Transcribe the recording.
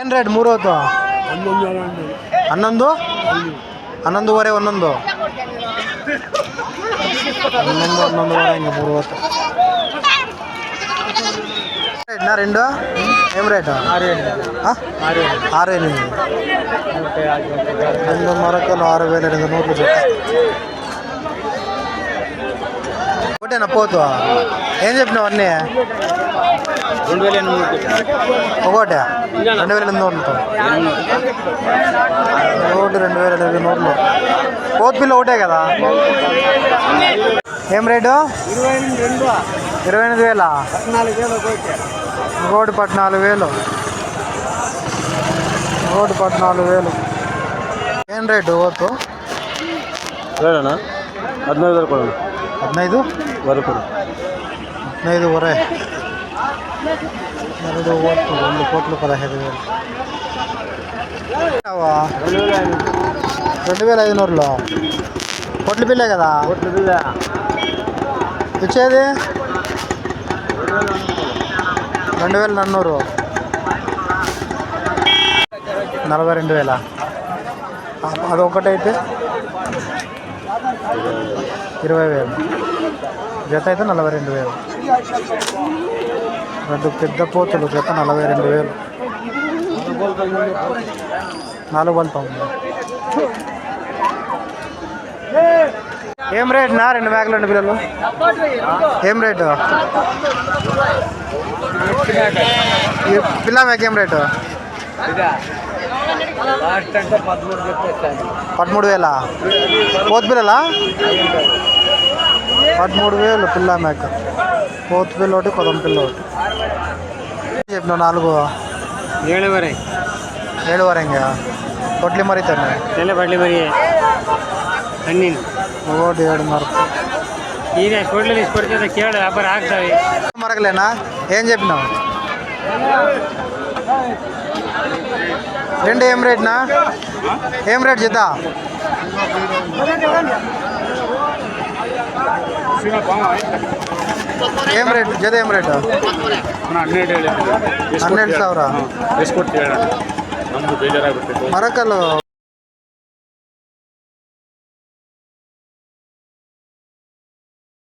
ಏನು ರೇಟ್ ಮೂರು ಹೊತ್ತು? 11 11 11 11 ಹಿಂಗೆ ಮೂರು ಹೊತ್ತು రేట్నా రెండు ఏం రేటు? 6,800 రెండు మరకలు 6,800 జత. ఒకటేనా పోతు? ఏం చెప్పినావు అన్నీ? 2,800 ఒకటే 2,800 ఒకటి 2,800 పోతు పిల్ల ఒకటే కదా? ఏం రేటు? 28,000 ఇంకోటి 14,000 ఇంకోటి 14,000. ఏం రేటు పోతు? 15 వరకు 15 వరకు 15 వరే 2 ఓట్లు 2 కోట్లు 15,000. 2,500లో కోట్ల బిల్లే కదా ఇచ్చేది? 2,400 42,000. అది ఒకటైతే 20,000 జత అయితే 42,000. రెండు పెద్ద పోతులు జత 42,000. 4 బల్తా ఉంది. ఏం రేట్ నా 2 మేకలు 2 పిల్లలు ఏం రేటు? ఈ పిల్ల మేక ఏం రేటు? 13,000. పోతు పిల్లలా? 13,000 పిల్ల మేక. పోతు పిల్ల ఒకటి కొదం పిల్ల ఒకటి. చెప్పినావు 4 7 వరంగా కొట్లి మరీ తను పట్లి మరి అన్నీ ఒకటి 7.5. ఈయన కోట్లు తీసి కొడితే కేవలం వ్యాపారం ఆగుతాయి. మరకలేనా? ఏం చెప్పినావు? 2 ఏం రేట్నా? ఏం రేట్ జత? ఏం రేట్ జత? ఏం రేటు? 12,000 ಮರಕಲ್ಲು